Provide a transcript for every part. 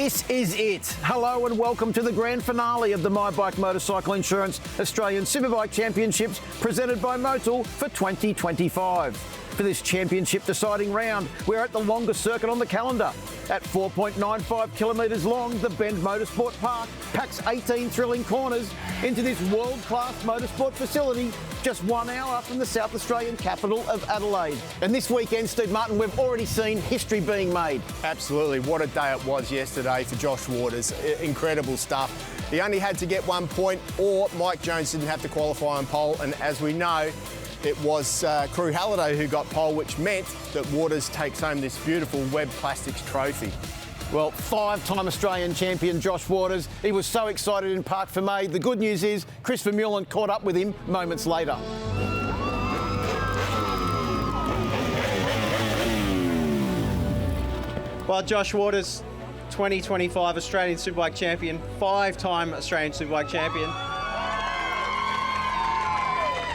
This is it. Hello and welcome to the grand finale of the My Bike Motorcycle Insurance Australian Superbike Championships presented by Motul for 2025. For this championship deciding round, we're at the longest circuit on the calendar. At 4.95 kilometres long, the Bend Motorsport Park packs 18 thrilling corners into this world-class motorsport facility just 1 hour from the South Australian capital of Adelaide. And this weekend, Steve Martin, we've already seen history being made. Absolutely. What a day it was yesterday for Josh Waters. Incredible stuff. He only had to get 1 point, or Mike Jones didn't have to qualify on pole. And as we know, it was Crew Halliday who got pole, which meant that Waters takes home this beautiful Webb Plastics trophy. Well, 5-time Australian champion Josh Waters, he was so excited in Park Fermé. The good news is Chris Vermeulen caught up with him moments later. Well, Josh Waters, 2025 Australian Superbike champion, 5-time Australian Superbike champion.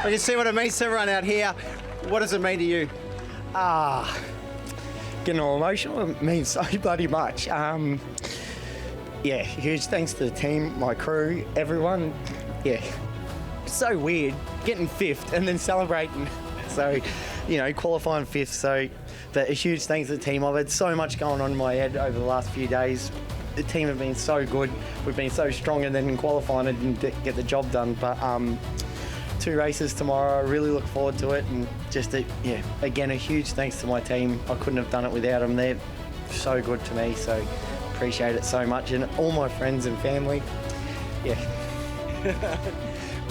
We can see what it means to everyone out here. What does it mean to you? Getting all emotional, it means so bloody much. Yeah, huge thanks to the team, my crew, everyone. Yeah, so weird getting 5th and then celebrating. So, you know, qualifying 5th. So, but a huge thanks to the team. I've had so much going on in my head over the last few days. The team have been so good. We've been so strong, and then in qualifying, I didn't get the job done. But 2 races tomorrow. I really look forward to it, and just again, a huge thanks to my team. I couldn't have done it without them. They're so good to me, so appreciate it so much, and all my friends and family. Yeah.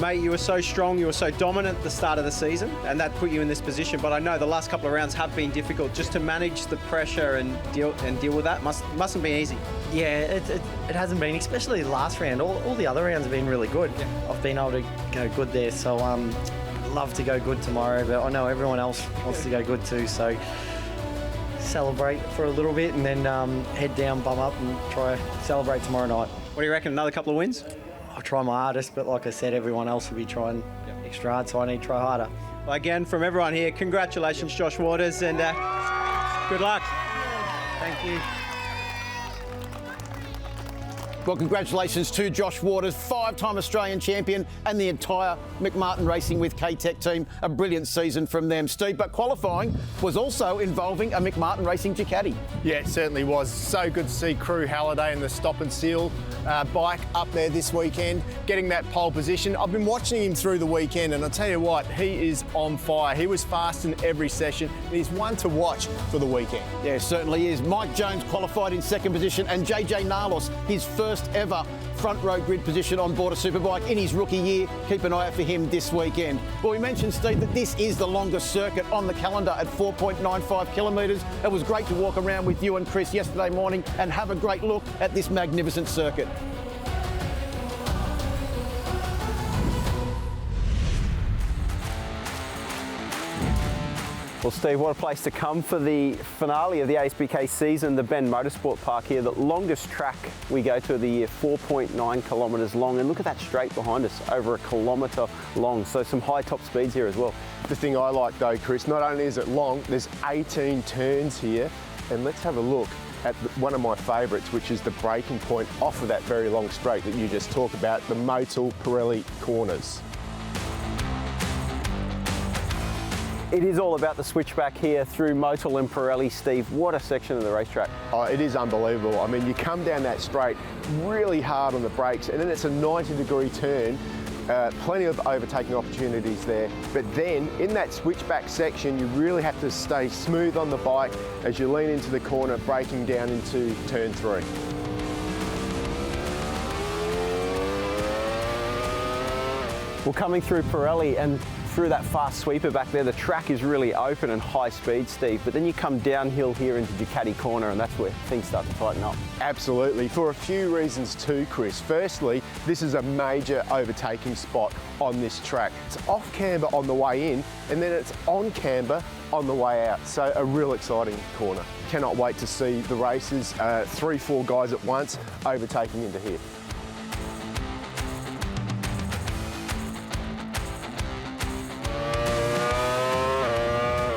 Mate, you were so strong, you were so dominant at the start of the season, and that put you in this position. But I know the last couple of rounds have been difficult. Just to manage the pressure and deal with that mustn't be easy. Yeah, it hasn't been, especially the last round. All the other rounds have been really good. Yeah. I've been able to go good there, so love to go good tomorrow. But I know everyone else wants to go good too, so celebrate for a little bit and then head down, bum up, and try celebrate tomorrow night. What do you reckon? Another couple of wins? I'll try my hardest, but like I said, everyone else will be trying extra hard, so I need to try harder. Well, again, from everyone here, congratulations, Josh Waters, and good luck. Thank you. Well, congratulations to Josh Waters, 5-time Australian champion, and the entire McMartin Racing with Hi-Tec team. A brilliant season from them, Steve. But qualifying was also involving a McMartin Racing Ducati. Yeah, it certainly was. So good to see Crew Halliday and the Stop and Seal bike up there this weekend, getting that pole position. I've been watching him through the weekend, and I'll tell you what, he is on fire. He was fast in every session, and he's one to watch for the weekend. Yeah, certainly is. Mike Jones qualified in 2nd position, and JJ Nalos, his first ever front row grid position on board a Superbike in his rookie year. Keep an eye out for him this weekend. Well, we mentioned, Steve, that this is the longest circuit on the calendar at 4.95 kilometres. It was great to walk around with you and Chris yesterday morning and have a great look at this magnificent circuit. Well, Steve, what a place to come for the finale of the ASBK season, the Bend Motorsport Park here, the longest track we go to of the year, 4.9 kilometres long. And look at that straight behind us, over 1 kilometre long. So some high top speeds here as well. The thing I like though, Chris, not only is it long, there's 18 turns here. And let's have a look at one of my favourites, which is the breaking point off of that very long straight that you just talked about, the Motul Pirelli corners. It is all about the switchback here through Motul and Pirelli, Steve. What a section of the racetrack. Oh, it is unbelievable. I mean, you come down that straight really hard on the brakes, and then it's a 90-degree turn. Plenty of overtaking opportunities there. But then in that switchback section, you really have to stay smooth on the bike as you lean into the corner, braking down into turn 3. Well, coming through Pirelli and through that fast sweeper back there, the track is really open and high speed, Steve, but then you come downhill here into Ducati corner and that's where things start to tighten up. Absolutely, for a few reasons too, Chris. Firstly, this is a major overtaking spot on this track. It's off camber on the way in, and then it's on camber on the way out. So a real exciting corner. Cannot wait to see the races, 3-4 guys at once overtaking into here.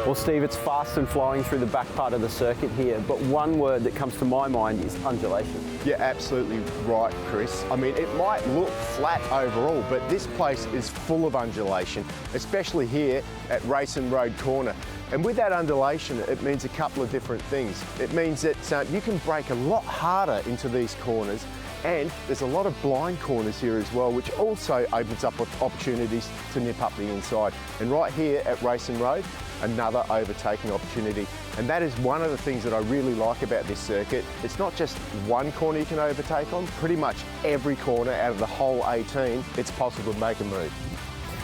Well, Steve, it's fast and flying through the back part of the circuit here, but one word that comes to my mind is undulation. You're absolutely right, Chris. I mean, it might look flat overall, but this place is full of undulation, especially here at Racing Road Corner. And with that undulation, it means a couple of different things. It means that you can brake a lot harder into these corners, and there's a lot of blind corners here as well, which also opens up opportunities to nip up the inside. And right here at Racing Road, another overtaking opportunity. And that is one of the things that I really like about this circuit. It's not just one corner you can overtake on, pretty much every corner out of the whole 18, it's possible to make a move.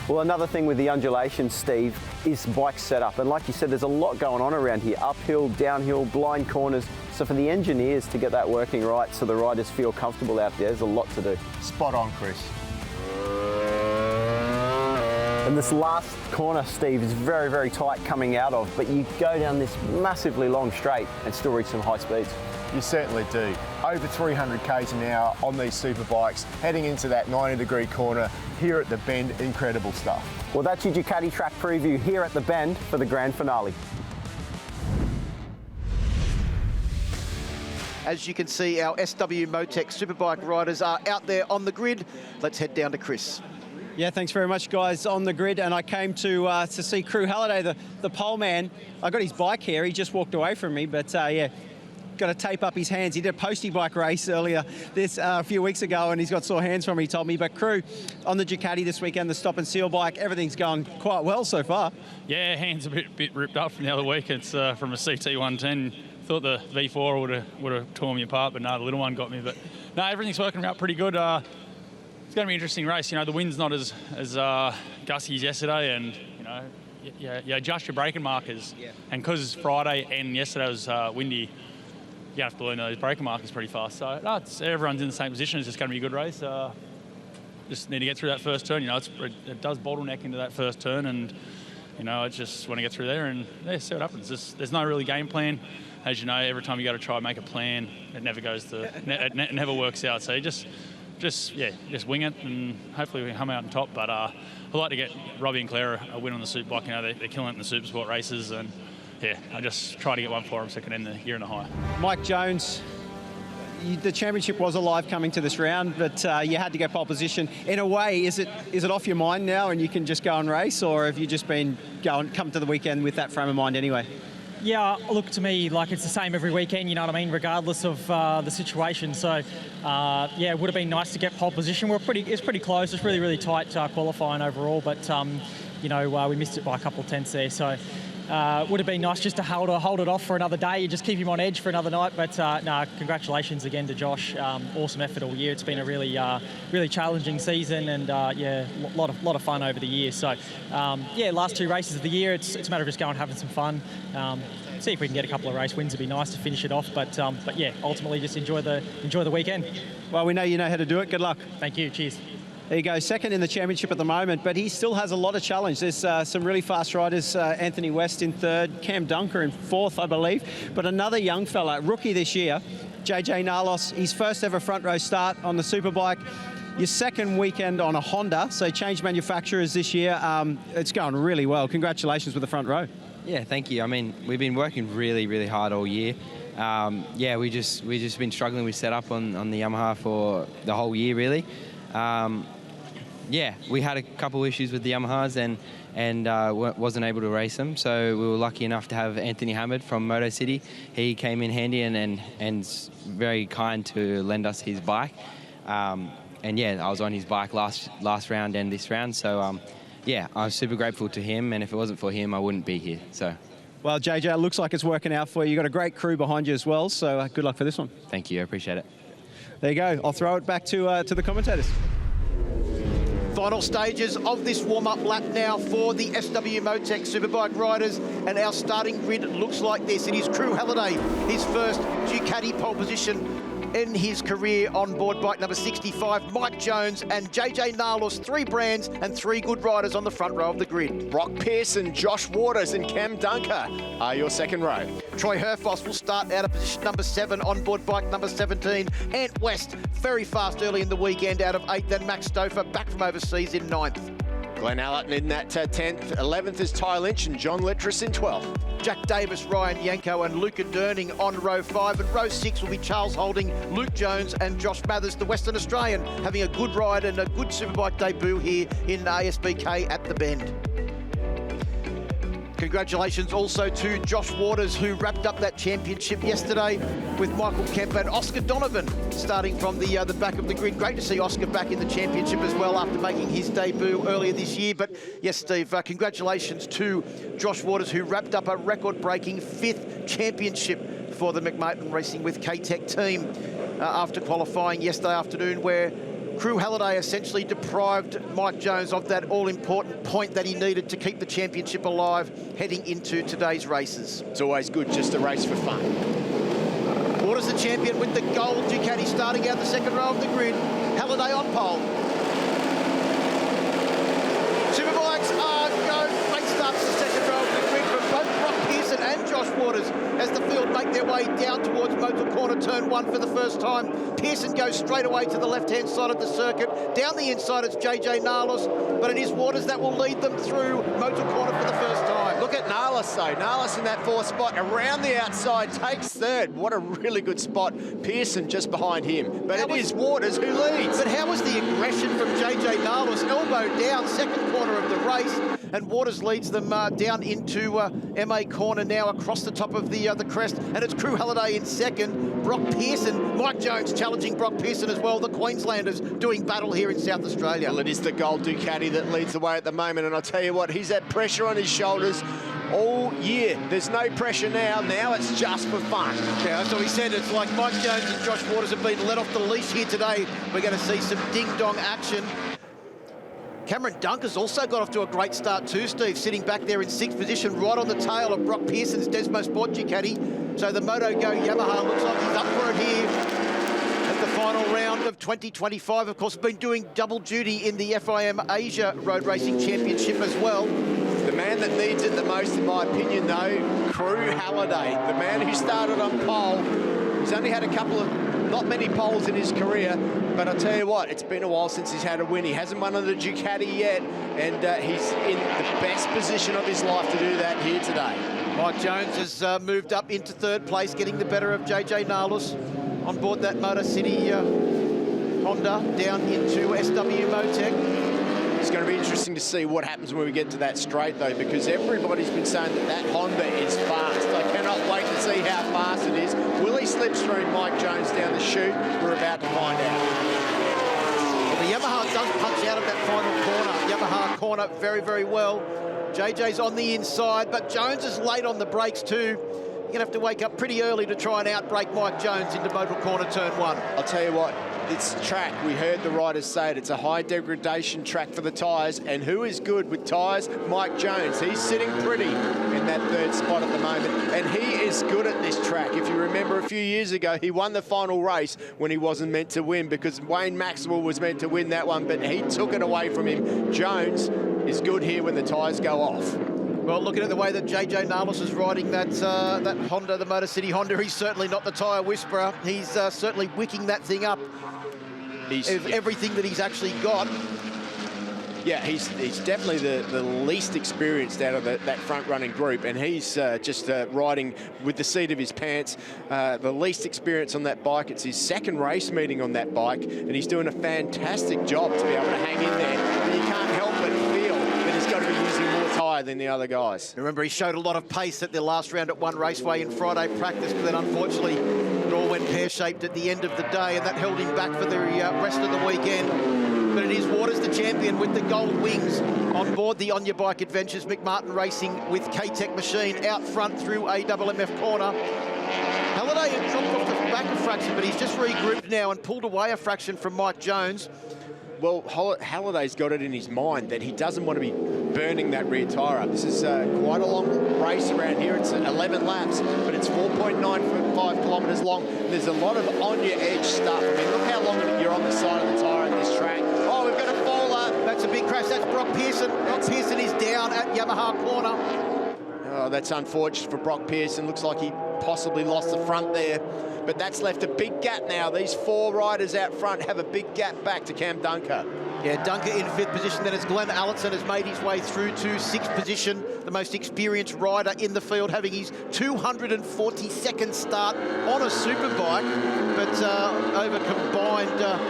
Well, another thing with the undulation, Steve, is bike setup. And like you said, there's a lot going on around here. Uphill, downhill, blind corners. So for the engineers to get that working right so the riders feel comfortable out there, there's a lot to do. Spot on, Chris. And this last corner, Steve, is very, very tight coming out of, but you go down this massively long straight and still reach some high speeds. You certainly do. Over 300 k's an hour on these Superbikes, heading into that 90-degree corner here at the Bend. Incredible stuff. Well, that's your Ducati track preview here at the Bend for the grand finale. As you can see, our SW-Motech Superbike riders are out there on the grid. Let's head down to Chris. Yeah, thanks very much, guys, on the grid. And I came to see Crew Halliday, the pole man. I got his bike here. He just walked away from me, but yeah, got to tape up his hands. He did a postie bike race earlier a few weeks ago, and he's got sore hands from me, he told me. But Crew, on the Ducati this weekend, the stop and seal bike, everything's going quite well so far. Yeah, hands a bit ripped up from the other week. It's from a CT 110. Thought the V4 would have torn me apart, but no, the little one got me. But no, everything's working out pretty good. It's going to be an interesting race. You know, the wind's not as gusty as yesterday, and you adjust your braking markers. Yeah. And because Friday and yesterday was windy, you have to learn those braking markers pretty fast. So no, everyone's in the same position. It's just going to be a good race. Just need to get through that first turn. You know, it does bottleneck into that first turn, and I just want to get through there and see what happens. There's no really game plan. As you know, every time you go to try and make a plan, it never goes to, it never works out. So you just wing it, and hopefully we come out on top. But I'd like to get Robbie and Claire a win on the Superbike. You know, they're killing it in the Supersport races, and yeah, I just try to get one for them so I can end the year in a high. Mike Jones, the championship was alive coming to this round, but you had to get pole position. In a way, is it off your mind now and you can just go and race, or have you just been come to the weekend with that frame of mind anyway? Yeah, look, to me, like, it's the same every weekend, you know what I mean, regardless of the situation. So, yeah, it would have been nice to get pole position. It's pretty close. It's really, really tight qualifying overall, but, we missed it by a couple of tenths there. So, would have been nice just to hold it off for another day and just keep him on edge for another night. But, no, congratulations again to Josh. Awesome effort all year. It's been a really, really challenging season, and, yeah, a lot of fun over the year. So, yeah, last two races of the year, it's a matter of just going and having some fun. See if we can get a couple of race wins. It'd be nice to finish it off, but yeah, ultimately just enjoy the weekend. Well, we know you know how to do it. Good luck. Thank you. Cheers. There you go, second in the championship at the moment, but he still has a lot of challenge. There's some really fast riders, Anthony West in third, Cam Dunker in fourth, I believe, but another young fella, rookie this year, JJ Nalos, his first ever front row start on the Superbike. Your second weekend on a Honda, so changed manufacturers this year. It's going really well. Congratulations with the front row. Yeah, thank you. I mean, we've been working really, really hard all year. Yeah, we just been struggling with setup on the Yamaha for the whole year, really. Yeah, we had a couple issues with the Yamahas and wasn't able to race them. So we were lucky enough to have Anthony Hammond from Moto City. He came in handy and very kind to lend us his bike. And yeah, I was on his bike last round and this round. So yeah, I'm super grateful to him, and if it wasn't for him, I wouldn't be here. So, well, JJ, it looks like it's working out for you. You've got a great crew behind you as well, so good luck for this one. Thank you, I appreciate it. There you go. I'll throw it back to the commentators. Final stages of this warm-up lap now for the SW-Motech Superbike riders, and our starting grid looks like this. It is Crew Halliday, his first Ducati pole position in his career on board bike number 65, Mike Jones and JJ Nalos, 3 brands and 3 good riders on the front row of the grid. Brock Pearson, Josh Waters and Cam Dunker are your second row. Troy Herfoss will start out of position number 7 on board bike number 17. Ant West, very fast early in the weekend out of 8th, and Max Stouffer back from overseas in 9th. Glenn Allerton in that 10th. 11th is Ty Lynch and John Letras in 12th. Jack Davis, Ryan Yanko and Luca Durning on row 5. And row 6 will be Charles Holding, Luke Jones and Josh Mathers, the Western Australian, having a good ride and a good Superbike debut here in ASBK at the Bend. Congratulations also to Josh Waters, who wrapped up that championship yesterday with Michael Kemp and Oscar Donovan starting from the back of the grid. Great to see Oscar back in the championship as well after making his debut earlier this year. But yes, Steve, congratulations to Josh Waters, who wrapped up a record-breaking 5th championship for the McMartin Racing with Hi-Tec team after qualifying yesterday afternoon, where Crew Halliday essentially deprived Mike Jones of that all-important point that he needed to keep the championship alive heading into today's races. It's always good just to race for fun. Waters the champion with the gold Ducati starting out the second row of the grid. Halliday on pole. Superbikes are go. Great start to the second row of the grid from both Brock Pearson and Josh Waters as the field make their way down towards Motor Corner Turn 1 for the first time. Pearson goes straight away to the left-hand side of the circuit. Down the inside, it's JJ Nalos, but it is Waters that will lead them through Motor Corner for the first time. Look at Nalos, though. Nalos in that 4th spot, around the outside, takes 3rd. What a really good spot. Pearson just behind him. But it is Waters who leads. But how was the aggression from JJ Nalos? Elbow down, second corner of the race, and Waters leads them down into MA Corner now across the top of the crest, and it's Crew Halliday in second. Brock Pearson, Mike Jones challenging Brock Pearson as well. The Queenslanders doing battle here in South Australia. Well, it is the gold Ducati that leads the way at the moment, and I'll tell you what, he's had pressure on his shoulders all year. There's no pressure now. Now it's just for fun. Yeah, that's what he said. It's like Mike Jones and Josh Waters have been let off the leash here today. We're going to see some ding-dong action. Cameron Dunker's also got off to a great start too, Steve, sitting back there in 6th position, right on the tail of Brock Pearson's Desmo Sport Ducati. So the Moto Go Yamaha looks like he's up for it here at the final round of 2025. Of course, been doing double duty in the FIM Asia Road Racing Championship as well. The man that needs it the most, in my opinion, though, Crew Halliday. The man who started on pole. He's only had a couple of, not many poles in his career, but I'll tell you what, it's been a while since he's had a win. He hasn't won on the Ducati yet, and he's in the best position of his life to do that here today. Mike Jones has moved up into 3rd place, getting the better of JJ Nalos on board that Motor City Honda down into SW-Motech. It's going to be interesting to see what happens when we get to that straight, though, because everybody's been saying that that Honda is fast. I cannot wait to see how fast it is. Will he slip through Mike Jones down the chute? We're about to find out. Well, the Yamaha does punch out of that final corner. Yamaha corner very, very well. JJ's on the inside, but Jones is late on the brakes too. You're going to have to wake up pretty early to try and outbrake Mike Jones into Motor Corner Turn 1. I'll tell you what, it's track. We heard the riders say it. It's a high degradation track for the tyres, and who is good with tyres? Mike Jones. He's sitting pretty in that 3rd spot at the moment, and he is good at this track. If you remember a few years ago, he won the final race when he wasn't meant to win, because Wayne Maxwell was meant to win that one, but he took it away from him. Jones is good here when the tyres go off. Well, looking at the way that JJ Nalos is riding that that Honda, the Motor City Honda, he's certainly not the tyre whisperer. He's certainly wicking that thing up. Everything that he's actually got. Yeah, he's definitely the least experienced out of that front-running group, and he's just riding with the seat of his pants. The least experience on that bike. It's his 2nd race meeting on that bike, and he's doing a fantastic job to be able to hang in there. And you can't help but feel that he's got to be using more tyre than the other guys. Remember, he showed a lot of pace at the last round at One Raceway in Friday practice, but then unfortunately it all went pear-shaped at the end of the day, and that held him back for the rest of the weekend. But it is Waters the champion with the gold wings on board the On Your Bike Adventures McMartin Racing with Hi-Tec machine out front through AMF corner. Halliday had dropped off the back a fraction, but he's just regrouped now and pulled away a fraction from Mike Jones. Well, Halliday's got it in his mind that he doesn't want to be burning that rear tyre up. This is quite a long race around here. It's 11 laps, but it's 4.95 kilometres long. There's a lot of on-your-edge stuff. I mean, look how long you're on the side of the tyre in this track. Oh, we've got a faller. That's a big crash. That's Brock Pearson. Brock Pearson is down at Yamaha corner. Oh, that's unfortunate for Brock Pearson. Looks like he possibly lost the front there. But that's left a big gap now. These 4 riders out front have a big gap back to Cam Dunker. Yeah, Dunker in 5th position. Then as Glenn Allison has made his way through to 6th position, the most experienced rider in the field, having his 242nd start on a Superbike, but over combined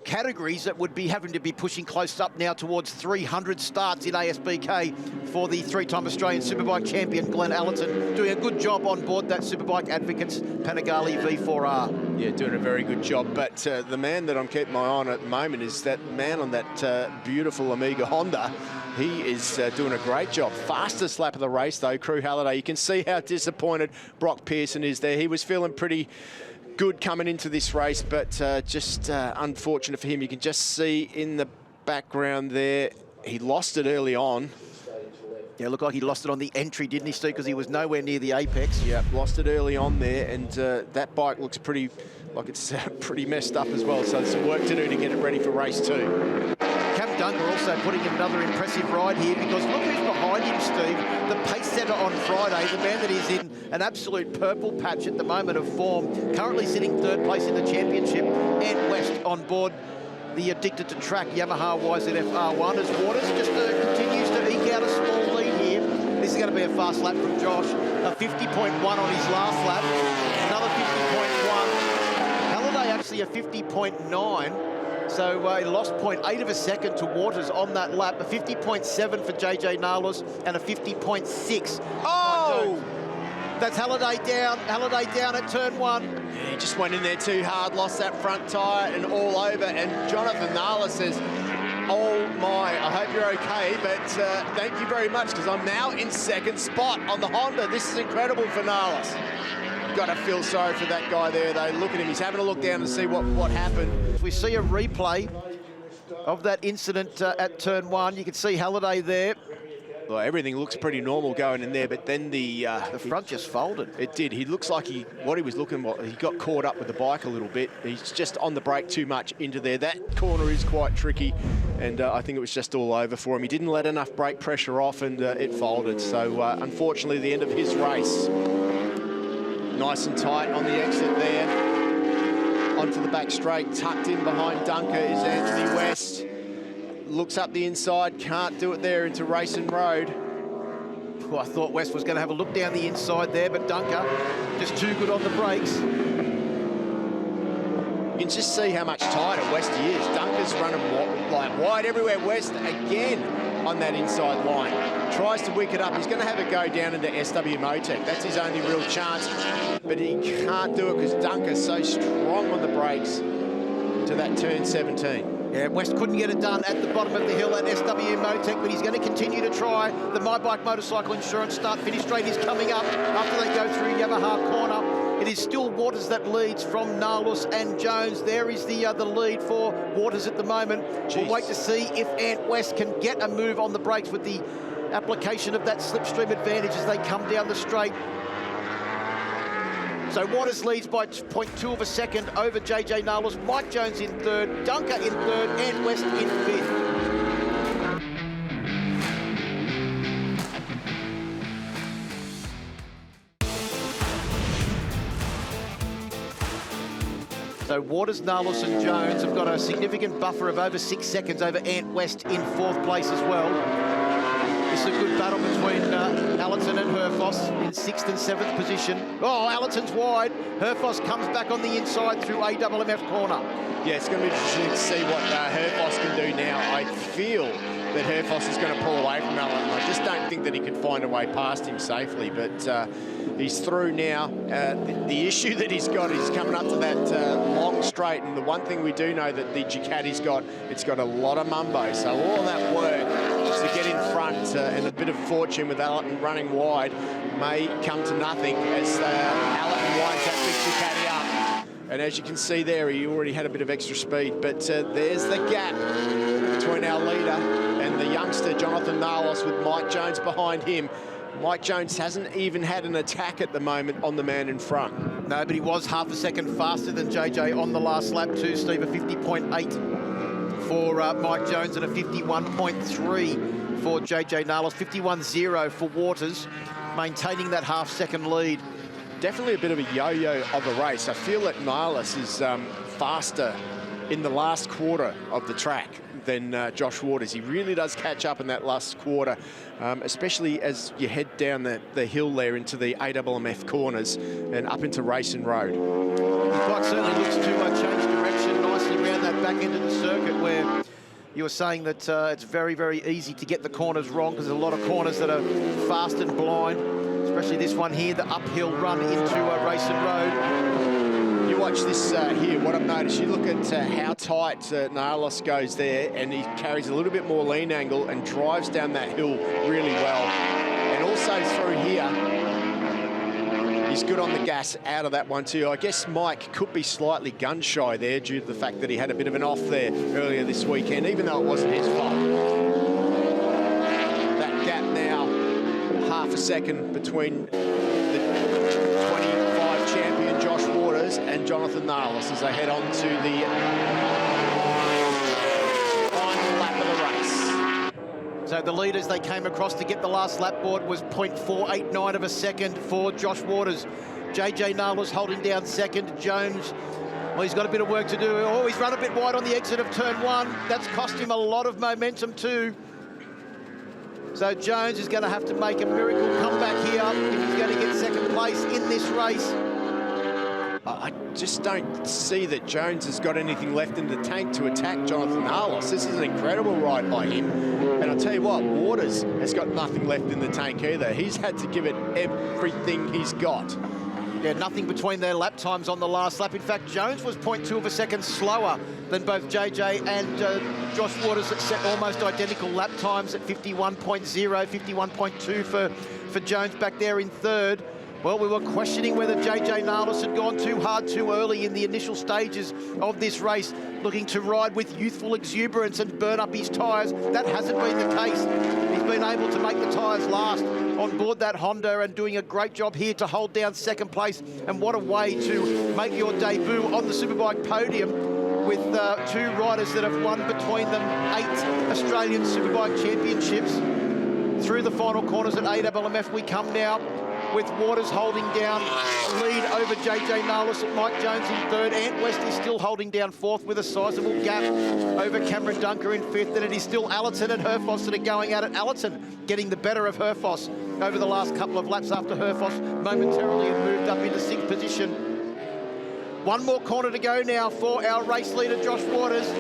categories that would be having to be pushing close up now towards 300 starts in ASBK for the 3-time Australian Superbike champion Glenn Allison, doing a good job on board that Superbike Advocates Panigale V4R. Yeah, doing a very good job. But the man that I'm keeping my eye on at the moment is that man on that beautiful Amiga Honda. He is doing a great job. Fastest lap of the race, though, Crew Halliday. You can see how disappointed Brock Pearson is there. He was feeling pretty good coming into this race, but just unfortunate for him. You can just see in the background there, he lost it early on. Yeah, looked like he lost it on the entry, didn't he, Steve? Because he was nowhere near the apex. Yeah, lost it early on there, and that bike looks pretty, like it's pretty messed up as well. So there's some work to do to get it ready for race 2. Cam Dunker also putting in another impressive ride here, because look who's behind him, Steve. The pace setter on Friday, the man that is in an absolute purple patch at the moment of form, currently sitting 3rd place in the championship, and West on board the addicted to track Yamaha YZF R1 as Waters just continues to eke out a small lead here. This is going to be a fast lap from Josh. A 50.1 on his last lap, another 50.1. Halliday actually a 50.9. So he lost 0.8 of a second to Waters on that lap. A 50.7 for JJ Nalos and a 50.6. Oh! That's Halliday down at turn 1. Yeah, he just went in there too hard, lost that front tyre and all over. And Jonathan Nalos says, oh my, I hope you're okay, but thank you very much, because I'm now in 2nd spot on the Honda. This is incredible for Nalos. Got to feel sorry for that guy there, though. Look at him, he's having a look down to see what happened. If we see a replay of that incident at turn 1, you can see Halliday there. Well, everything looks pretty normal going in there, but then the front just folded. It did. He looks like he got caught up with the bike a little bit. He's just on the brake too much into there. That corner is quite tricky, and I think it was just all over for him. He didn't let enough brake pressure off, and it folded. So unfortunately, the end of his race. Nice and tight on the exit there. Onto the back straight, tucked in behind Dunker is Anthony West. Looks up the inside, can't do it there into Racing Road. Well, I thought West was going to have a look down the inside there, but Dunker just too good on the brakes. You can just see how much tighter West he is. Dunker's running wide everywhere. West again on that inside line. Tries to wick it up. He's going to have a go down into SW-Motech. That's his only real chance, but he can't do it because Dunker's so strong on the brakes to that turn 17. Yeah, West couldn't get it done at the bottom of the hill at SW-Motech, but he's going to continue to try. The My Bike Motorcycle Insurance start-finish straight is coming up after they go through Yamaha corner. It is still Waters that leads from Nalos and Jones. There is the lead for Waters at the moment. Jeez. We'll wait to see if Ant West can get a move on the brakes with the application of that slipstream advantage as they come down the straight. So Waters leads by 0.2 of a second over JJ Nalos. Mike Jones in 3rd, Dunker in 3rd, and West in 5th. So Waters, Nalos and Jones have got a significant buffer of over 6 seconds over Ant West in 4th place as well. This is a good battle between Allison and Herfoss in 6th and 7th position. Oh, Allison's wide. Herfoss comes back on the inside through AMMF corner. Yeah, it's going to be interesting to see what Herfoss can do now. I feel that Herfoss is going to pull away from Allison. I just don't think that he can find a way past him safely, but he's through now. The issue that he's got is coming up to that long straight, and the one thing we do know that the Ducati's got, it's got a lot of mumbo, so all that work to get in front and a bit of fortune with Allison running wide may come to nothing as Allison winds that big Ducati up. And as you can see there, he already had a bit of extra speed, but there's the gap between our leader and the youngster, Jonathan Nalos, with Mike Jones behind him. Mike Jones hasn't even had an attack at the moment on the man in front. No, but he was half a second faster than JJ on the last lap too, Steve. A 50.8 for Mike Jones and a 51.3 for JJ Nalos. 51.0 for Waters, maintaining that half-second lead. Definitely a bit of a yo-yo of a race. I feel that Nalos is faster in the last quarter of the track than Josh Waters. He really does catch up in that last quarter, especially as you head down the hill there into the AWMF corners and up into Racing Road. He quite certainly looks to change direction nicely around that back end of the circuit, where you were saying that it's very, very easy to get the corners wrong because there's a lot of corners that are fast and blind, especially this one here, the uphill run into Racing Road. You watch this here, what I've noticed, you look at how tight Narlos goes there, and he carries a little bit more lean angle and drives down that hill really well. And also through here, he's good on the gas out of that one too. I guess Mike could be slightly gun shy there due to the fact that he had a bit of an off there earlier this weekend, even though it wasn't his fault. That gap now, half a second between the 25 champion Josh Waters and Jonathan Narlos as they head on to the final lap of the race. So the leaders they came across to get the last lap board was 0.489 of a second for Josh Waters. JJ Narlos holding down second. Jones, well, he's got a bit of work to do. Oh, he's run a bit wide on the exit of turn one. That's cost him a lot of momentum too. So Jones is going to have to make a miracle comeback here if he's going to get second place in this race. I just don't see that Jones has got anything left in the tank to attack Jonathan Narlos. This is an incredible ride by him. And I'll tell you what, Waters has got nothing left in the tank either. He's had to give it everything he's got. Yeah, nothing between their lap times on the last lap. In fact, Jones was 0.2 of a second slower than both JJ and Josh Waters, that set almost identical lap times at 51.0, 51.2 for Jones back there in third. Well, we were questioning whether JJ Narlos had gone too hard too early in the initial stages of this race, looking to ride with youthful exuberance and burn up his tyres. That hasn't been the case. He's been able to make the tyres last on board that Honda and doing a great job here to hold down second place. And what a way to make your debut on the Superbike podium with two riders that have won between them 8 Australian Superbike championships. Through the final corners at AWMF we come now, with Waters holding down lead over JJ Narlos and Mike Jones in third. Ant West is still holding down fourth with a sizable gap over Cameron Dunker in fifth. And it is still Allerton and Herfoss that are going at it. Allerton getting the better of Herfoss over the last couple of laps after Herfoss momentarily had moved up into sixth position. One more corner to go now for our race leader, Josh Waters.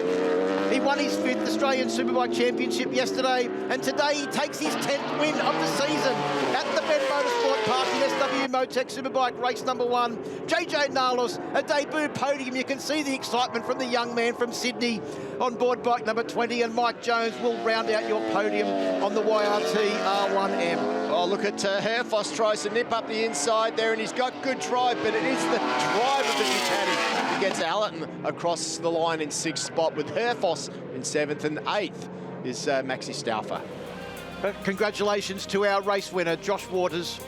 He won his 5th Australian Superbike Championship yesterday, and today he takes his 10th win of the season at the Ben Motorsport Park in SW-Motech Superbike race number 1. JJ Narlos, a debut podium. You can see the excitement from the young man from Sydney on board bike number 20, and Mike Jones will round out your podium on the YRT R1M. Oh, look at Herfoss tries to nip up the inside there, and he's got good drive, but it is the drive of the Ducati that gets Allerton across the line in 6th spot, with Herfoss in 7th, and 8th is Maxi Stauffer. Congratulations to our race winner, Josh Waters.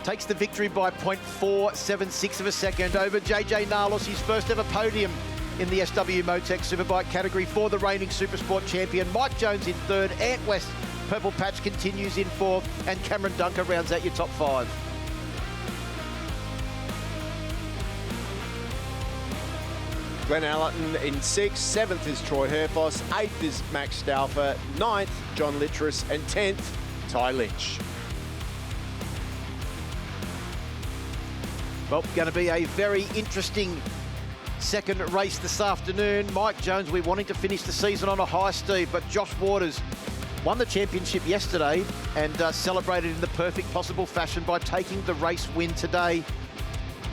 Takes the victory by 0.476 of a second over JJ Narlos, his first ever podium in the SW-Motech Superbike category for the reigning Supersport champion. Mike Jones in third, Ant West, Purple Patch continues in fourth, and Cameron Dunker rounds out your top 5. Glenn Allerton in 6th, 7th is Troy Herfoss, 8th is Max Stauffer, 9th John Littress, and 10th Ty Lynch. Well, going to be a very interesting second race this afternoon. Mike Jones, we're wanting to finish the season on a high, Steve, but Josh Waters won the championship yesterday and celebrated in the perfect possible fashion by taking the race win today.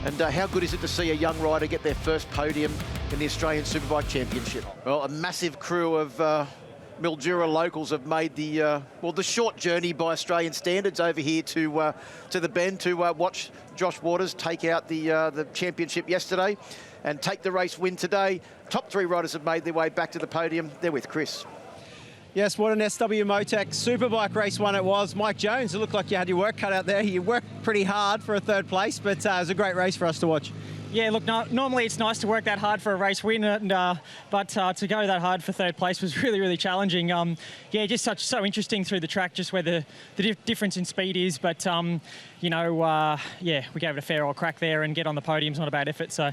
And how good is it to see a young rider get their first podium in the Australian Superbike Championship? Well, a massive crew of Mildura locals have made the short journey by Australian standards over here to the Bend to watch Josh Waters take out the championship yesterday and take the race win today. Top 3 riders have made their way back to the podium. They're with Chris. Yes, what an SW-Motech Superbike race one it was. Mike Jones, it looked like you had your work cut out there. You worked pretty hard for a 3rd place, but it was a great race for us to watch. Yeah, look, normally it's nice to work that hard for a race win, but to go that hard for 3rd place was really, really challenging. Yeah, just so interesting through the track, just where the difference in speed is. But, yeah, we gave it a fair old crack there, and get on the podium's not a bad effort. So,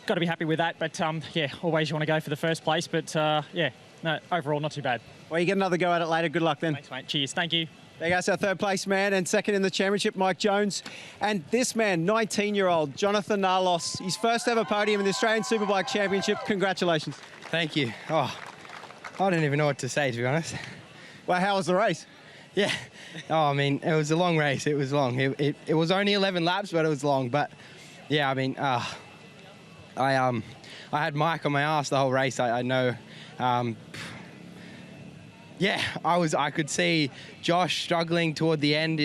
got to be happy with that. But yeah, always you want to go for the first place. But yeah, no, overall not too bad. Well, you get another go at it later. Good luck then. Thanks, mate. Cheers. Thank you. There goes our third place man, and second in the championship, Mike Jones. And this man, 19-year-old Jonathan Narlos, his first ever podium in the Australian Superbike Championship. Congratulations. Thank you. Oh, I don't even know what to say, to be honest. Well, how was the race? Yeah. Oh, I mean, it was a long race. It was long. It was only 11 laps, but it was long. But yeah, I mean, I had Mike on my ass the whole race. I know. Yeah, I could see Josh struggling toward the end.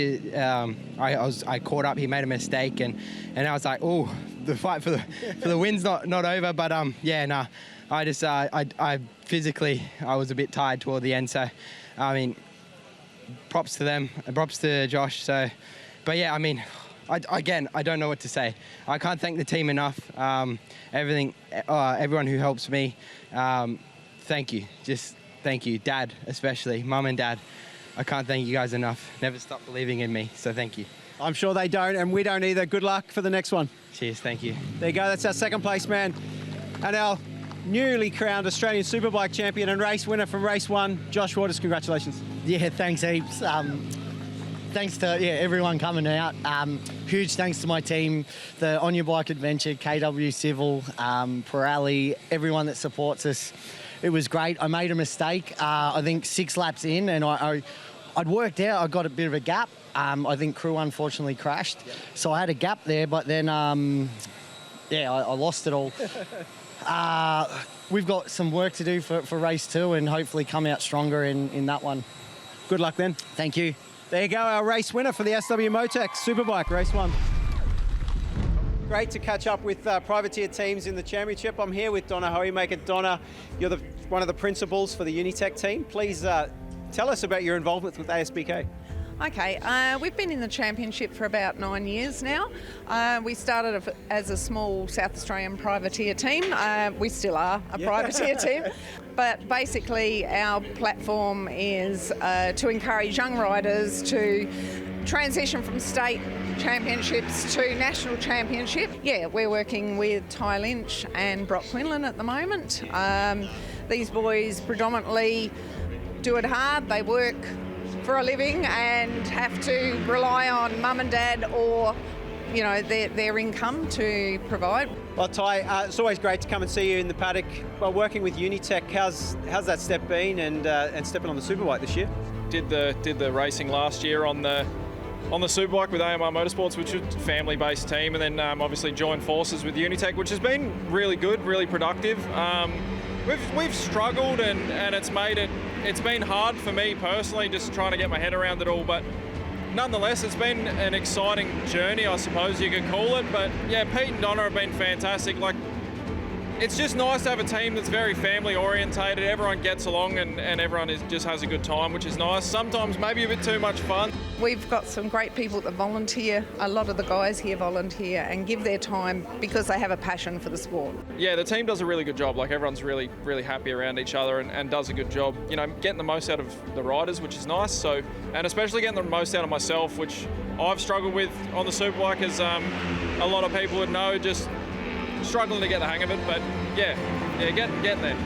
I caught up. He made a mistake, and I was like, oh, the fight for the win's not over. But yeah, no, I just I physically I was a bit tired toward the end. So, I mean, props to them, props to Josh. So, but yeah, I mean, I don't know what to say. I can't thank the team enough. Everyone who helps me. Thank you. Just thank you, Dad, especially Mum and Dad. I can't thank you guys enough. Never stop believing in me. So thank you. I'm sure they don't, and we don't either. Good luck for the next one. Cheers. Thank you. There you go. That's our second place man, and our newly crowned Australian Superbike champion and race winner from race 1, Josh Waters. Congratulations. Yeah, thanks heaps. Thanks to everyone coming out. Huge thanks to my team, the On Your Bike Adventure, KW Civil, Pirelli, everyone that supports us. It was great. I made a mistake, I think 6 laps in, and I'd worked out I got a bit of a gap. I think crew unfortunately crashed. Yep. So I had a gap there, but then, I lost it all. We've got some work to do for race 2 and hopefully come out stronger in that one. Good luck then. Thank you. There you go, our race winner for the SW-Motech Superbike, race 1. Great to catch up with privateer teams in the championship. I'm here with Donna Hoeymaker. Donna, you're one of the principals for the Unitek team. Please tell us about your involvement with ASBK. Okay, we've been in the championship for about 9 years now. We started as a small South Australian privateer team. We still are a privateer team. But basically our platform is to encourage young riders to transition from state championships to national championship. Yeah, we're working with Ty Lynch and Brock Quinlan at the moment. These boys predominantly do it hard. They work for a living and have to rely on mum and dad or, you know, their income to provide. Well, Ty, it's always great to come and see you in the paddock. Well, working with Unitek, how's that step been, and stepping on the Superbike this year? Did the racing last year on the Superbike with AMR Motorsports, which is a family-based team, and then obviously joined forces with Unitek, which has been really good, really productive. We've struggled, and it's been hard for me personally, just trying to get my head around it all. But nonetheless, it's been an exciting journey, I suppose you could call it. But yeah, Pete and Donna have been fantastic. Like, it's just nice to have a team that's very family orientated. Everyone gets along and everyone just has a good time, which is nice. Sometimes maybe a bit too much fun. We've got some great people that volunteer. A lot of the guys here volunteer and give their time because they have a passion for the sport. Yeah, the team does a really good job. Like, everyone's really, really happy around each other and does a good job. You know, getting the most out of the riders, which is nice. So, and especially getting the most out of myself, which I've struggled with on the Superbike, as a lot of people would know, just struggling to get the hang of it. But yeah, getting there.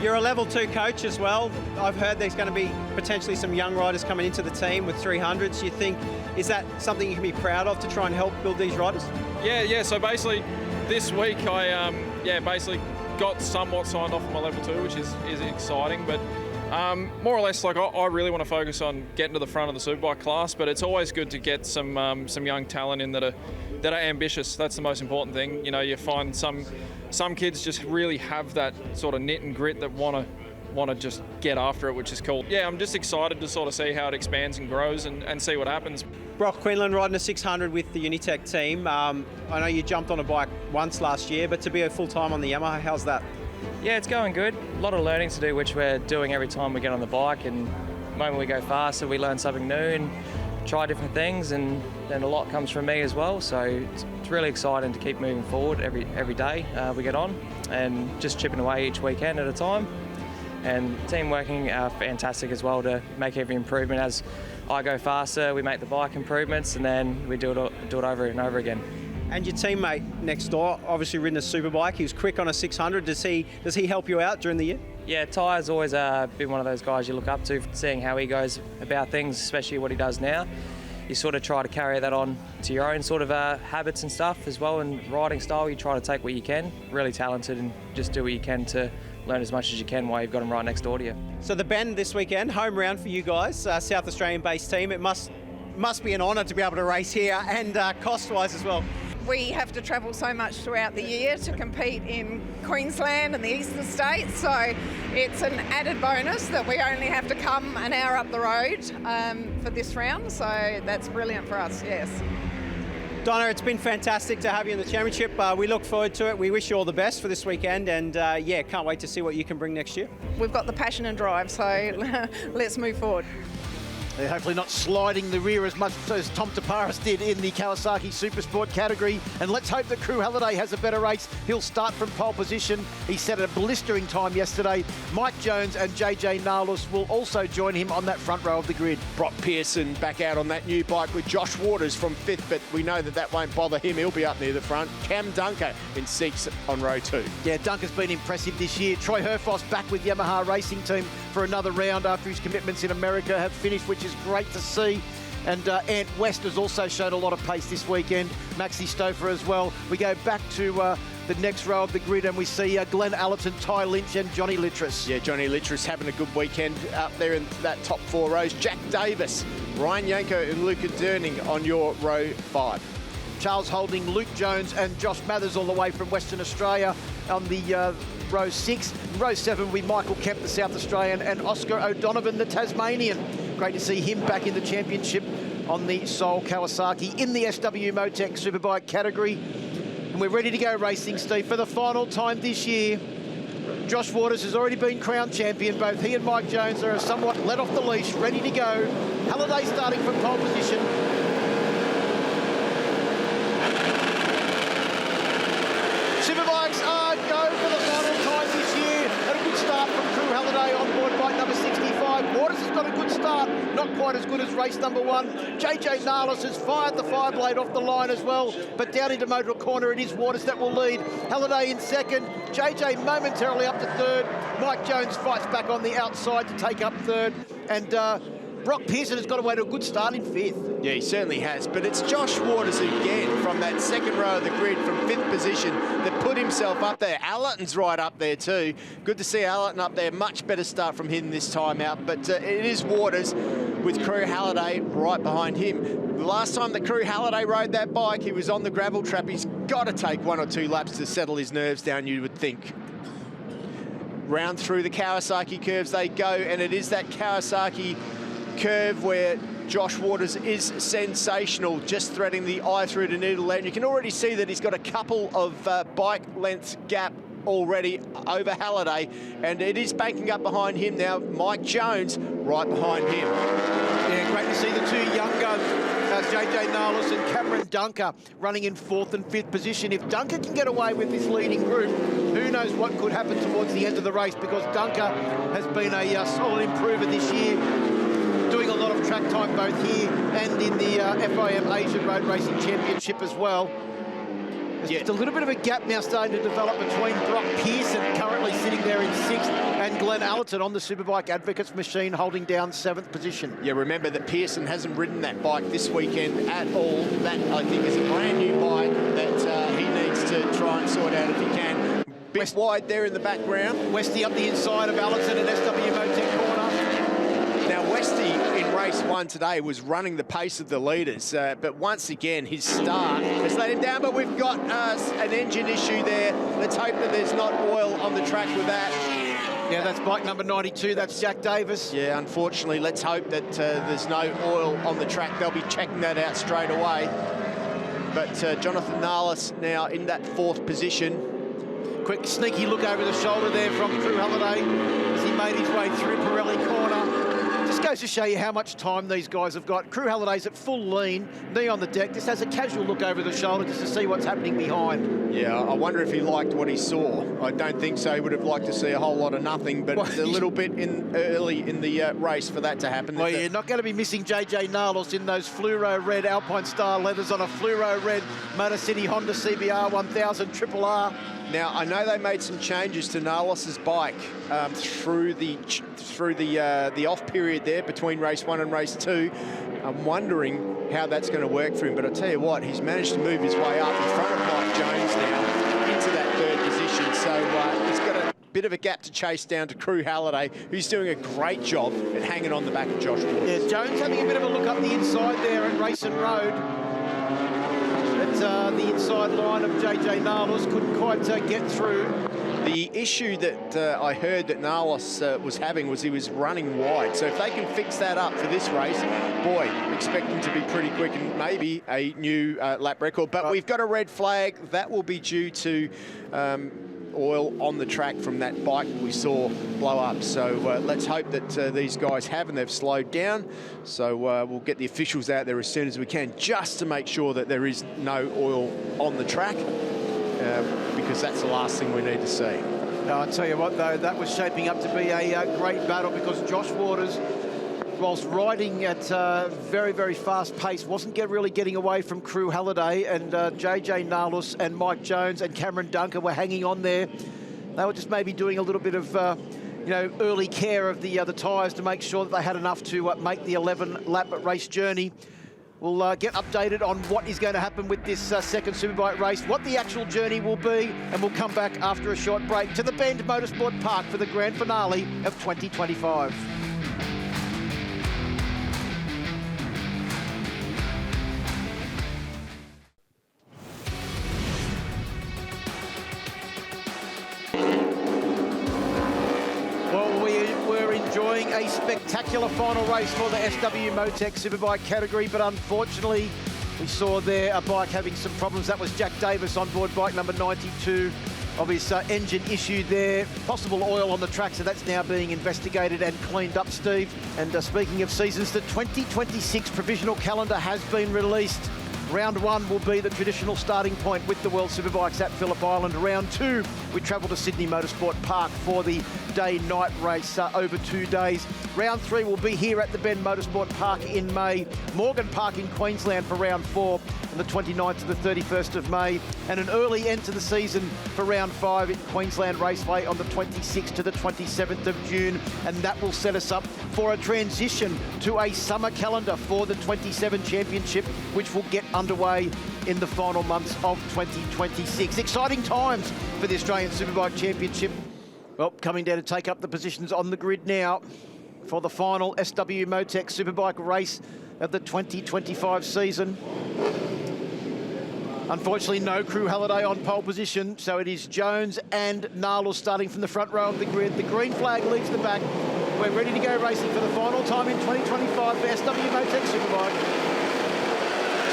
You're a level 2 coach as well. I've heard there's going to be potentially some young riders coming into the team with 300s. You think, is that something you can be proud of to try and help build these riders? Yeah. So basically, this week I basically got somewhat signed off on my level 2, which is exciting. But more or less, like, I really want to focus on getting to the front of the Superbike class. But it's always good to get some young talent in that are ambitious. That's the most important thing. You know, you find some kids just really have that sort of knit and grit that want to just get after it, which is cool. Yeah, I'm just excited to sort of see how it expands and grows and see what happens. Brock Quinlan riding a 600 with the Unitek team. I know you jumped on a bike once last year, but to be a full-time on the Yamaha, how's that? Yeah, it's going good. A lot of learning to do, which we're doing every time we get on the bike, and the moment we go faster, we learn something new and try different things, and then a lot comes from me as well. So it's really exciting to keep moving forward every day we get on, and just chipping away each weekend at a time. And team working are fantastic as well to make every improvement. As I go faster, we make the bike improvements, and then we do it over and over again. And your teammate next door, obviously ridden a Superbike. He was quick on a 600. Does he help you out during the year? Yeah, Ty's always been one of those guys you look up to, seeing how he goes about things, especially what he does now. You sort of try to carry that on to your own sort of habits and stuff as well, and riding style. You try to take what you can. Really talented, and just do what you can to learn as much as you can while you've got him right next door to you. So the Bend this weekend, home round for you guys, South Australian-based team. It must be an honour to be able to race here, and cost-wise as well. We have to travel so much throughout the year to compete in Queensland and the eastern states, so it's an added bonus that we only have to come an hour up the road for this round, so that's brilliant for us, yes. Donna, it's been fantastic to have you in the championship. We look forward to it. We wish you all the best for this weekend, and yeah, can't wait to see what you can bring next year. We've got the passion and drive, so let's move forward. They're hopefully not sliding the rear as much as Tom Taparis did in the Kawasaki Supersport category. And let's hope that Crew Halliday has a better race. He'll start from pole position. He set a blistering time yesterday. Mike Jones and JJ Nalus will also join him on that front row of the grid. Brock Pearson back out on that new bike with Josh Waters from 5th, but we know that won't bother him. He'll be up near the front. Cam Dunker in 6th on row 2. Yeah, Dunker's been impressive this year. Troy Herfoss back with Yamaha Racing Team for another round after his commitments in America have finished, which is great to see. And Ant West has also showed a lot of pace this weekend. Maxi Stouffer as well. We go back to the next row of the grid and we see Glenn Allerton, Ty Lynch and Johnny Littris. Yeah, Johnny Littris having a good weekend up there in that top 4 rows. Jack Davis, Ryan Yanko and Luca Durning on your row 5. Charles Holding, Luke Jones and Josh Mathers all the way from Western Australia on the row 6. Row 7 will be Michael Kemp, the South Australian, and Oscar O'Donovan, the Tasmanian. Great to see him back in the championship on the Seoul Kawasaki in the SW-Motech Superbike category. And we're ready to go racing, Steve, for the final time this year. Josh Waters has already been crowned champion. Both he and Mike Jones are somewhat let off the leash, ready to go. Halliday starting from pole position. Superbikes are go for the final time this year. And a good start from Crew Halliday on board bike number 65. Waters has got a good start, not quite as good as race number 1. JJ Nalus has fired the Fireblade off the line as well, but down into motor corner it is Waters that will lead. Halliday in 2nd, JJ momentarily up to 3rd. Mike Jones fights back on the outside to take up 3rd, and Brock Pearson has got away to a good start in 5th. Yeah, he certainly has, but it's Josh Waters again from that 2nd row of the grid from 5th position that put himself up there. Allerton's right up there too. Good to see Allerton up there. Much better start from him this time out, but it is Waters with Crew Halliday right behind him. The last time that Crew Halliday rode that bike, he was on the gravel trap. He's got to take 1 or 2 laps to settle his nerves down, you would think. Round through the Kawasaki curves they go, and it is that Kawasaki curve where Josh Waters is sensational, just threading the eye through to needle there. And you can already see that he's got a couple of bike lengths gap already over Halliday, and it is banking up behind him now. Mike Jones right behind him. Yeah, great to see the 2 young guns, JJ Nalus and Cameron Dunker, running in 4th and 5th position. If Dunker can get away with this leading group, who knows what could happen towards the end of the race, because Dunker has been a solid improver this year, doing a lot of track time both here and in the FIM Asian Road Racing Championship as well. There's just a little bit of a gap now starting to develop between Brock Pearson, currently sitting there in 6th, and Glenn Allerton on the Superbike Advocates machine holding down 7th position. Yeah, remember that Pearson hasn't ridden that bike this weekend at all. That, I think, is a brand new bike that he needs to try and sort out if he can. Bit wide there in the background. Westy up the inside of Allerton and SW-Motech corner. Now, Westy in race 1 today was running the pace of the leaders, but once again, his start has let him down, but we've got an engine issue there. Let's hope that there's not oil on the track with that. Yeah, that's bike number 92, that's Jack Davis. Yeah, unfortunately, let's hope that there's no oil on the track. They'll be checking that out straight away. But Jonathan Nalus now in that 4th position. Quick sneaky look over the shoulder there from Crew Halliday as he made his way through Pirelli corner. Just goes to show you how much time these guys have got. Crew Halliday's at full lean, knee on the deck, just has a casual look over the shoulder just to see what's happening behind. Yeah, I wonder if he liked what he saw. I don't think so. He would have liked to see a whole lot of nothing, but it's a little bit early in the race for that to happen. Well, you're not going to be missing JJ Narlos in those fluoro red Alpine Star leathers on a fluoro red Motor City Honda CBR 1000 Triple R. Now, I know they made some changes to Narlos's bike through the off period there between race 1 and race 2. I'm wondering how that's going to work for him, but I tell you what, he's managed to move his way up in front of Mike Jones now into that 3rd position. So he's got a bit of a gap to chase down to Crew Halliday, who's doing a great job at hanging on the back of Josh Waters. Yeah, Jones having a bit of a look up the inside there at Racing Road. The inside line of JJ Narlos couldn't quite get through. The issue that I heard that Narlos was having was he was running wide. So if they can fix that up for this race, boy, expect him to be pretty quick and maybe a new lap record. But we've got a red flag. That will be due to oil on the track from that bike we saw blow up. So let's hope that these guys have, and they've slowed down. So we'll get the officials out there as soon as we can, just to make sure that there is no oil on the track, because that's the last thing we need to see. No, I'll tell you what, though, that was shaping up to be a great battle, because Josh Waters, whilst riding at a very, very fast pace, wasn't really getting away from Crew Halliday, and JJ Narlos and Mike Jones and Cameron Dunker were hanging on there. They were just maybe doing a little bit of, early care of the tyres to make sure that they had enough to make the 11-lap race journey. We'll get updated on what is going to happen with this second Superbike race, what the actual journey will be, and we'll come back after a short break to the Bend Motorsport Park for the grand finale of 2025. Enjoying a spectacular final race for the SW-Motech Superbike category, but unfortunately we saw there a bike having some problems. That was Jack Davis on board bike number 92 of his engine issue there. Possible oil on the track, so that's now being investigated and cleaned up, Steve. And speaking of seasons, the 2026 provisional calendar has been released. Round 1 will be the traditional starting point with the World Superbikes at Phillip Island. Round 2, we travel to Sydney Motorsport Park for the day-night race over 2 days. Round 3 will be here at the Bend Motorsport Park in May. Morgan Park in Queensland for round 4 from the 29th to the 31st of May. And an early end to the season for round 5 in Queensland Raceway on the 26th to the 27th of June. And that will set us up for a transition to a summer calendar for the 27 Championship, which will get underway in the final months of 2026. Exciting times for the Australian Superbike Championship. Well, coming down to take up the positions on the grid now for the final SW-Motech Superbike race of the 2025 season. Unfortunately, no Crew Halliday on pole position, so it is Jones and Narlos starting from the front row of the grid. The green flag leaves the back. We're ready to go racing for the final time in 2025 for SW-Motech Superbike.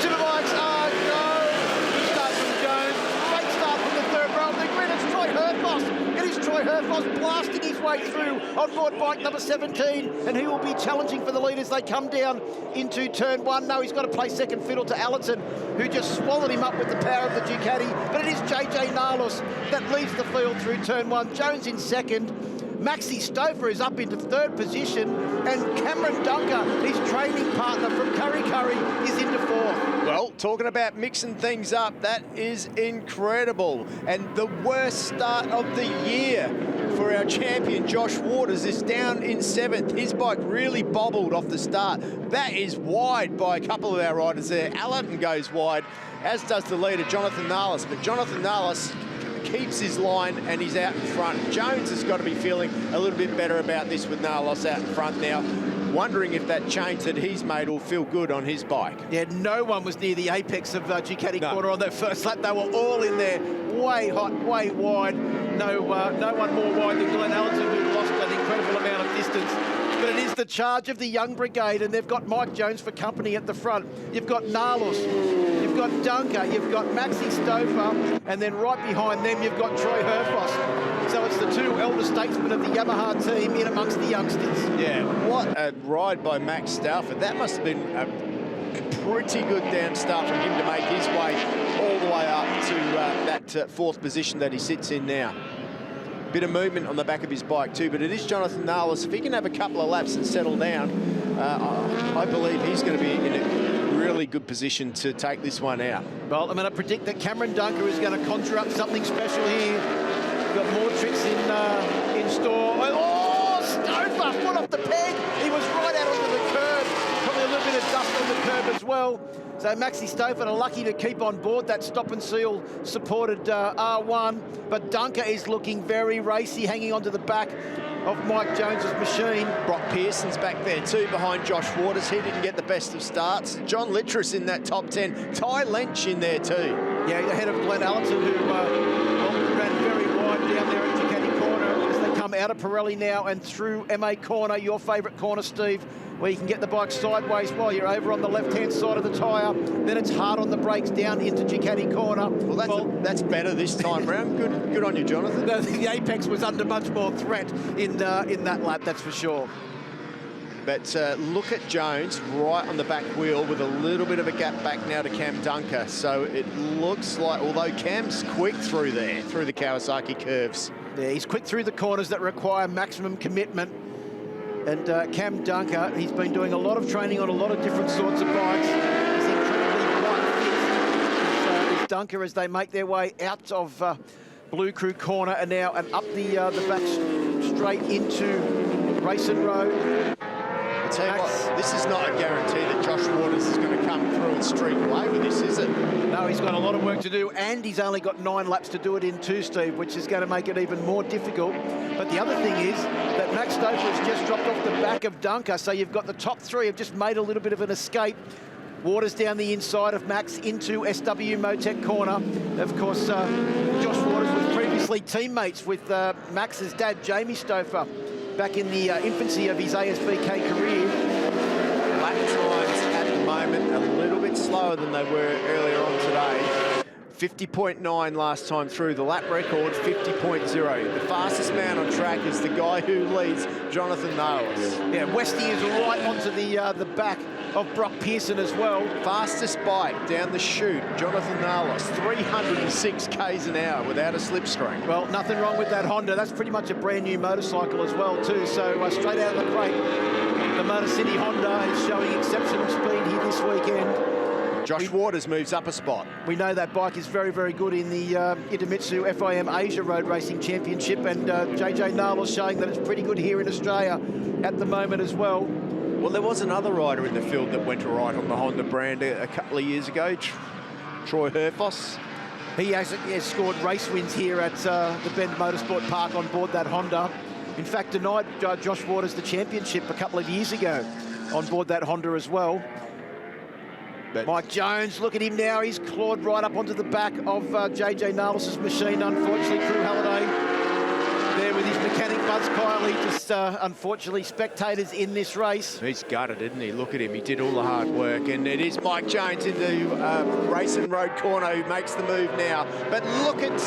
Superbikes are go. He starts from Jones. Great start from the third row of the grid. It's Troy Herfoss. It is Troy Herfoss blasting his way through on board bike number 17, and he will be challenging for the lead as they come down into turn 1. No, he's got to play second fiddle to Allerton, who just swallowed him up with the power of the Ducati. But it is JJ Narlos that leads the field through turn 1. Jones in second. Maxi Stover is up into third position, and Cameron Dunker, his training partner from Curry Curry, is into fourth. Well, talking about mixing things up, that is incredible. And the worst start of the year for our champion, Josh Waters, is down in 7th. His bike really bobbled off the start. That is wide by a couple of our riders there. Allerton goes wide, as does the leader, Jonathan Narlos. But Jonathan Narlos keeps his line and he's out in front. Jones has got to be feeling a little bit better about this with Narlos out in front now. Wondering if that change that he's made will feel good on his bike. Yeah, no one was near the apex of Ducati Quarter on that first lap. They were all in there, way hot, way wide. No one more wide than Glenn Allerton, who lost an incredible amount of distance. But it is the charge of the young brigade, and they've got Mike Jones for company at the front. You've got Narlos, you've got Dunker, you've got Maxi Stover, and then right behind them you've got Troy Herfoss. So it's the two elder statesmen of the Yamaha team in amongst the youngsters. Yeah, what a ride by Max Stauffer. That must have been a pretty good down start from him to make his way all the way up to that fourth position that he sits in now. Bit of movement on the back of his bike too, but it is Jonathan Nalis. If he can have a couple of laps and settle down, I believe he's going to be in a really good position to take this one out. Well, I'm going to predict that Cameron Dunker is going to conjure up something special here. Got more tricks in store. Oh, Stauffer, foot off the peg. He was right out onto the curb. Probably a little bit of dust on the curb as well. So Maxi Stauffer are lucky to keep on board that stop and seal supported R1. But Dunker is looking very racy, hanging onto the back of Mike Jones's machine. Brock Pearson's back there too, behind Josh Waters. He didn't get the best of starts. John Littris in that top 10. Ty Lench in there too. Yeah, ahead of Glenn Allerton, who ran very wide down there at Ducati corner as they come out of Pirelli now and through MA corner, your favourite corner, Steve, where you can get the bike sideways while you're over on the left-hand side of the tyre. Then it's hard on the brakes down into Ducati corner. Well, that's better this time round. Good on you, Jonathan. The Apex was under much more threat in that lap, that's for sure. But look at Jones right on the back wheel with a little bit of a gap back now to Cam Dunker. So it looks like, although Cam's quick through there, through the Kawasaki curves. Yeah, he's quick through the corners that require maximum commitment. And Cam Dunker, he's been doing a lot of training on a lot of different sorts of bikes. He's incredibly bike fit. It's Dunker as they make their way out of Blue Crew corner and now and up the back straight into Racing Road. I tell you what, this is not a guarantee that Josh Waters is going to come through and streak away with this, is it? No, he's got a lot of work to do, and he's only got 9 laps to do it in too, Steve, which is going to make it even more difficult. But the other thing is that Max Stauffer has just dropped off the back of Dunker, so you've got the top 3 have just made a little bit of an escape. Waters down the inside of Max into SW-Motech corner. Of course, Josh Waters was previously teammates with Max's dad, Jamie Stauffer, back in the infancy of his ASBK career. Lap times at the moment a little bit slower than they were earlier on today. 50.9 last time through. The lap record, 50.0. The fastest man on track is the guy who leads, Jonathan Nalis. Yeah, Westy is right onto the back of Brock Pearson as well. Fastest bike down the chute, Jonathan Nalis, 306 k's an hour without a slipstream. Well, nothing wrong with that Honda. That's pretty much a brand new motorcycle as well too. So straight out of the crate, the Motor City Honda is showing exceptional speed here this weekend. Josh Waters moves up a spot. We know that bike is very, very good in the Idemitsu FIM Asia Road Racing Championship, and JJ Nalis showing that it's pretty good here in Australia at the moment as well. Well, there was another rider in the field that went all right on the Honda brand a couple of years ago, Troy Herfoss. He has scored race wins here at the Bend Motorsport Park on board that Honda. In fact, denied Josh Waters the championship a couple of years ago on board that Honda as well. But Mike Jones, look at him now. He's clawed right up onto the back of JJ Nalis's machine. Unfortunately, Crew Halliday there with his mechanic Buzz Kiley. Just unfortunately spectators in this race. He's gutted, isn't he? Look at him. He did all the hard work. And it is Mike Jones into Racing Road corner who makes the move now. But look at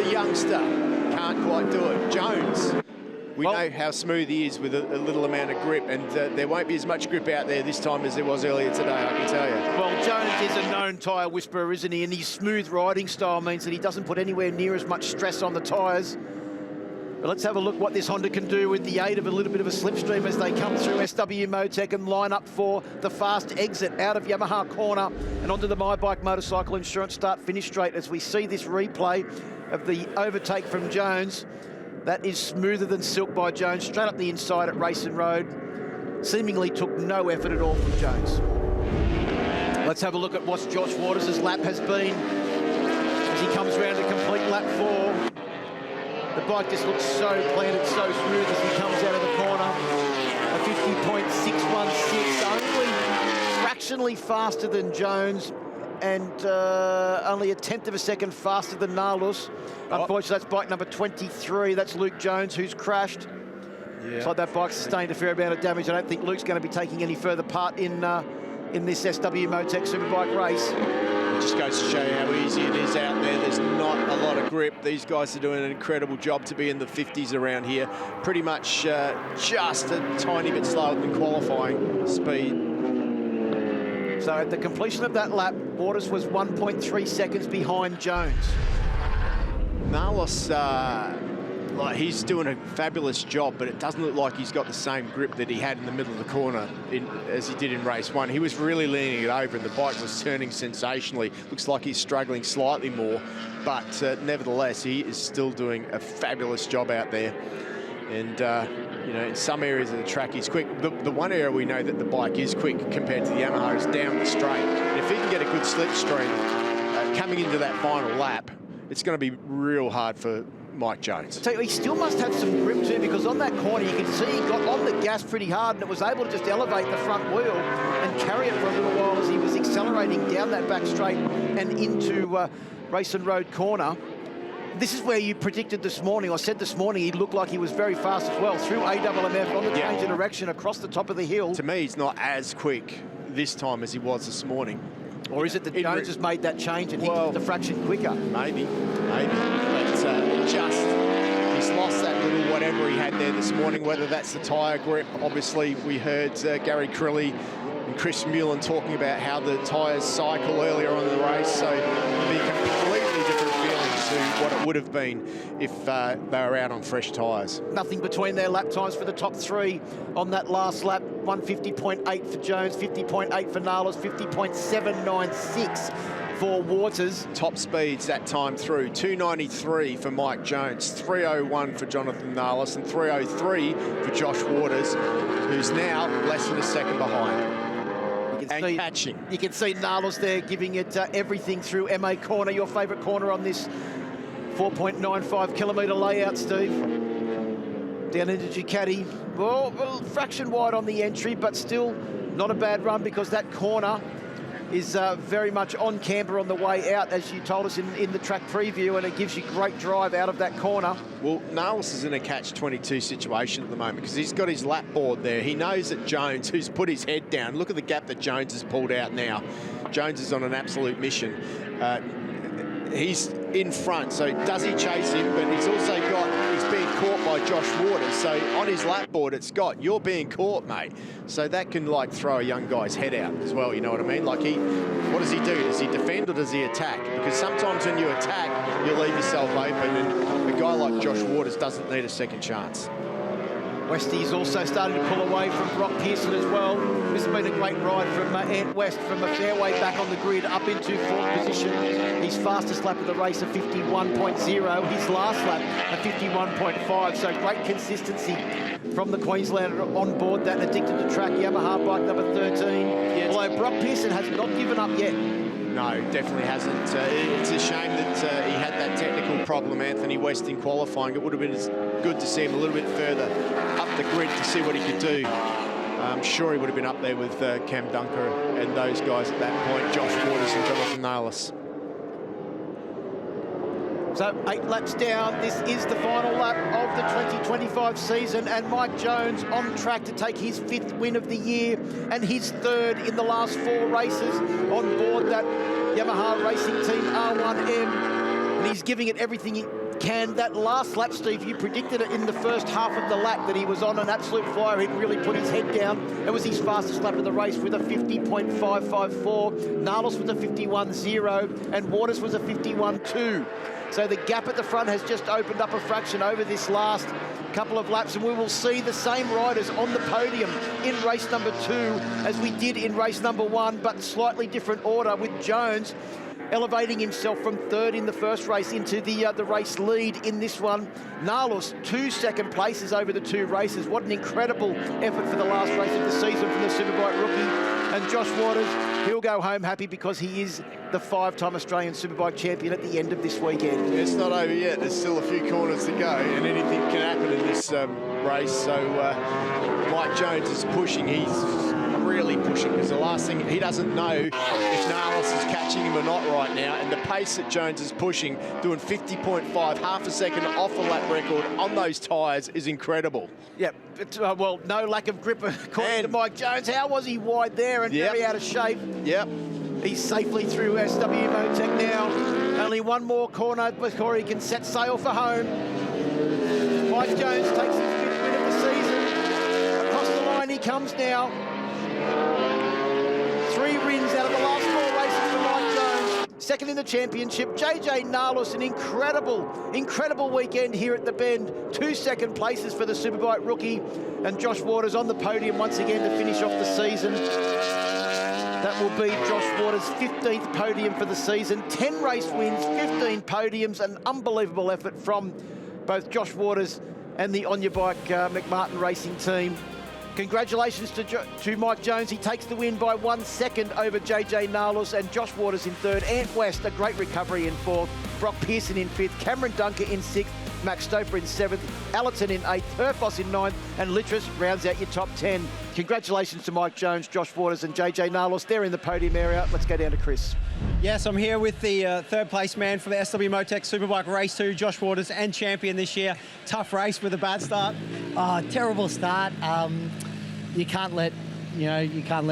the youngster. Can't quite do it. Jones. We know how smooth he is with a little amount of grip, and there won't be as much grip out there this time as there was earlier today, I can tell you. Well, Jones is a known tyre whisperer, isn't he? And his smooth riding style means that he doesn't put anywhere near as much stress on the tyres. But let's have a look what this Honda can do with the aid of a little bit of a slipstream as they come through SW-Motech and line up for the fast exit out of Yamaha corner and onto the My Bike Motorcycle Insurance start-finish straight as we see this replay of the overtake from Jones. That is smoother than silk by Jones, straight up the inside at Racing Road. Seemingly took no effort at all from Jones. Let's have a look at what Josh Waters' lap has been as he comes around to complete lap 4. The bike just looks so planted, so smooth as he comes out of the corner. A 50.616, only fractionally faster than Jones and only a 1/10 of a second faster than Nalis. Unfortunately, that's bike number 23. That's Luke Jones, who's crashed. Yeah. Looks like that bike sustained a fair amount of damage. I don't think Luke's going to be taking any further part in this SW-Motech Superbike race. It just goes to show you how easy it is out there. There's not a lot of grip. These guys are doing an incredible job to be in the 50s around here. Pretty much just a tiny bit slower than qualifying speed. So at the completion of that lap, Waters was 1.3 seconds behind Jones. Nalos, like, he's doing a fabulous job, but it doesn't look like he's got the same grip that he had in the middle of the corner as he did in race 1. He was really leaning it over and the bike was turning sensationally. Looks like he's struggling slightly more, but nevertheless, he is still doing a fabulous job out there. And, you know, in some areas of the track, he's quick. The one area we know that the bike is quick compared to the Yamaha is down the straight. And if he can get a good slipstream coming into that final lap, it's going to be real hard for Mike Jones. So he still must have some grip too, because on that corner you can see he got on the gas pretty hard and it was able to just elevate the front wheel and carry it for a little while as he was accelerating down that back straight and into Racing Road corner. This is where you predicted this morning, or said this morning, he looked like he was very fast as well, through AMMF on the change of direction across the top of the hill. To me, he's not as quick this time as he was this morning. Or is it that Jones has made that change and he did the fraction quicker? Maybe. But he's lost that little whatever he had there this morning, whether that's the tyre grip. Obviously, we heard Gary Crilly and Chris Mullen talking about how the tyres cycle earlier on in the race, so it'd be a completely different feeling to what it would have been if they were out on fresh tyres. Nothing between their lap times for the top three on that last lap. 150.8 for Jones, 50.8 for Nalos, 50.796 for Waters. Top speeds that time through, 293 for Mike Jones, 301 for Jonathan Nalos, and 303 for Josh Waters, who's now less than a second behind. Catching. You can see Nalos there giving it everything through MA corner, your favourite corner on this 4.95 kilometre layout, Steve. Down into Ducati. Well, fraction wide on the entry, but still not a bad run because that corner is very much on camber on the way out, as you told us in the track preview, and it gives you great drive out of that corner. Well, Nalos is in a catch-22 situation at the moment because he's got his lap board there. He knows that Jones, who's put his head down, look at the gap that Jones has pulled out now. Jones is on an absolute mission. He's in front, so does he chase him? But he's also he's being caught by Josh Waters. So on his lap board, it's got, you're being caught, mate. So that can like throw a young guy's head out as well, you know what I mean? Like what does he do? Does he defend or does he attack? Because sometimes when you attack, you leave yourself open, and a guy like Josh Waters doesn't need a second chance. Westie's also starting to pull away from Brock Pearson as well. This has been a great ride from Ant West, from a fairway back on the grid up into fourth position. His fastest lap of the race, a 51.0. His last lap, a 51.5. So great consistency from the Queenslander on board that addicted to track Yamaha bike number 13. Yeah, although Brock Pearson has not given up yet. No, definitely hasn't. It's a shame that he had that technical problem, Anthony West, in qualifying. It would have been good to see him a little bit further up the grid to see what he could do. I'm sure he would have been up there with Cam Dunker and those guys at that point, Josh Waters and Jonathan Nalos. So 8 laps down, this is the final lap of the 2025 season, and Mike Jones on track to take his 5th win of the year and his 3rd in the last 4 races on board that Yamaha Racing Team R1M, and he's giving it everything he can. That last lap, Steve, you predicted it in the first half of the lap that he was on an absolute flyer. He'd really put his head down. It was his fastest lap of the race with a 50.554. Nalos was a 51.0 and Waters was a 51.2. So the gap at the front has just opened up a fraction over this last couple of laps, and we will see the same riders on the podium in race number 2 as we did in race number 1, but slightly different order, with Jones elevating himself from 3rd in the first race into the race lead in this one. Nalos, 2 second places over the 2 races. What an incredible effort for the last race of the season from the Superbike rookie. And Josh Waters, he'll go home happy because he is the 5-time Australian Superbike champion at the end of this weekend. It's not over yet. There's still a few corners to go, and anything can happen in this race. So Mike Jones is pushing. He's really pushing, because the last thing, he doesn't know if Nalos is catching him or not right now, and the pace that Jones is pushing, doing 50.5, half a second off the lap record on those tyres, is incredible. Yeah, but, well, no lack of grip according to Mike Jones. How was he wide there and very out of shape? Yep. He's safely through SW-Motech now. Only one more corner before he can set sail for home. Mike Jones takes his 5th win of the season. Across the line he comes now. 3 wins out of the last 4 races for Mike Jones. Second in the championship. JJ Narlos, an incredible weekend here at the Bend. 2 second places for the Superbike rookie. And Josh Waters on the podium once again to finish off the season. That will be Josh Waters' 15th podium for the season. 10 race wins, 15 podiums, an unbelievable effort from both Josh Waters and the On Your Bike McMartin Racing team. Congratulations to Mike Jones. He takes the win by 1 second over JJ Narlos and Josh Waters in 3rd. Ant West, a great recovery in 4th. Brock Pearson in 5th. Cameron Dunker in 6th. Max Stoper in 7th. Allerton in 8th. Herfoss in 9th. And Littrus rounds out your top 10. Congratulations to Mike Jones, Josh Waters and JJ Narlos. They're in the podium area. Let's go down to Chris. Yes, I'm here with the 3rd place man for the SW-Motech Superbike Race 2, Josh Waters, and champion this year. Tough race with a bad start. Oh, terrible start. You can't let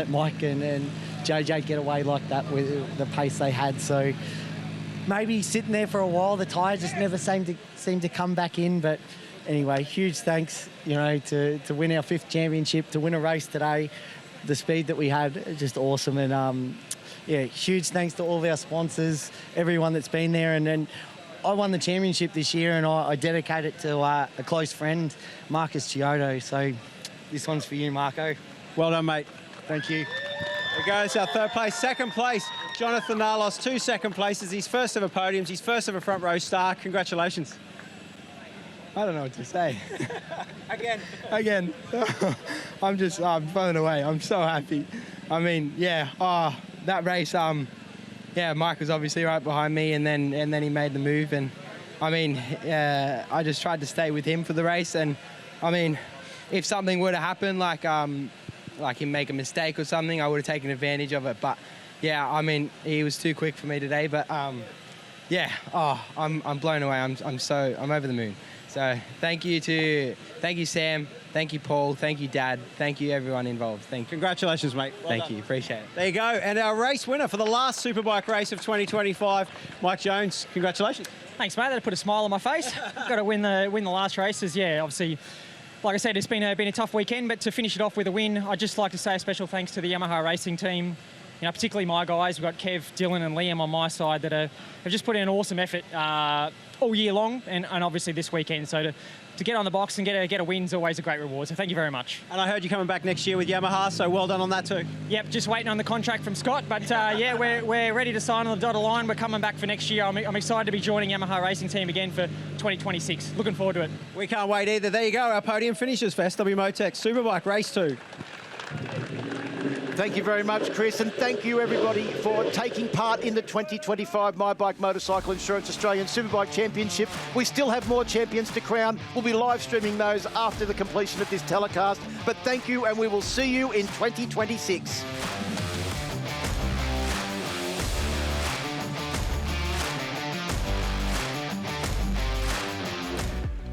Mike and JJ get away like that with the pace they had. So maybe sitting there for a while, the tyres just never seemed to come back in. But anyway, huge thanks, to win our 5th championship, to win a race today. The speed that we had, just awesome. And huge thanks to all of our sponsors, everyone that's been there. And then I won the championship this year, and I dedicate it to a close friend, Marcus Chiodo. So this one's for you, Marco. Well done, mate. Thank you. There goes our 3rd place. 2nd place, Jonathan Narlos, 2 second places. His 1st ever podiums, his 1st ever front row star. Congratulations. I don't know what to say. Again. I'm blown away. I'm so happy. I mean, that race, Mike was obviously right behind me, and then he made the move. And I mean, I just tried to stay with him for the race. And I mean, if something were to happen, like him make a mistake or something, I would have taken advantage of it. But I mean, he was too quick for me today. But I'm blown away. I'm over the moon. So thank you Sam, thank you Paul, thank you Dad, thank you everyone involved. Thank you. Congratulations, mate. Thank you, appreciate it. There you go, and our race winner for the last Superbike race of 2025, Mike Jones. Congratulations. Thanks, mate. That put a smile on my face. Got to win the last races. Yeah, obviously, like I said, it's been a tough weekend, but to finish it off with a win, I'd just like to say a special thanks to the Yamaha Racing team. Particularly my guys. We've got Kev, Dylan and Liam on my side that have just put in an awesome effort all year long and obviously this weekend. So to get on the box and get a win is always a great reward. So thank you very much. And I heard you coming back next year with Yamaha, so well done on that too. Yep, just waiting on the contract from Scott. But we're ready to sign on the dotted line. We're coming back for next year. I'm excited to be joining Yamaha Racing Team again for 2026. Looking forward to it. We can't wait either. There you go, our podium finishes for SW-Motech Superbike Race 2. Thank you very much, Chris, and thank you everybody for taking part in the 2025 My Bike Motorcycle Insurance Australian Superbike Championship. We still have more champions to crown. We'll be live streaming those after the completion of this telecast. But thank you, and we will see you in 2026.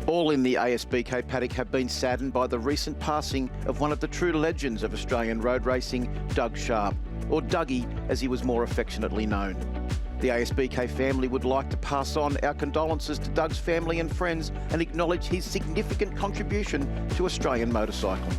All in the ASBK paddock have been saddened by the recent passing of one of the true legends of Australian road racing, Doug Sharp, or Dougie as he was more affectionately known. The ASBK family would like to pass on our condolences to Doug's family and friends and acknowledge his significant contribution to Australian motorcycling.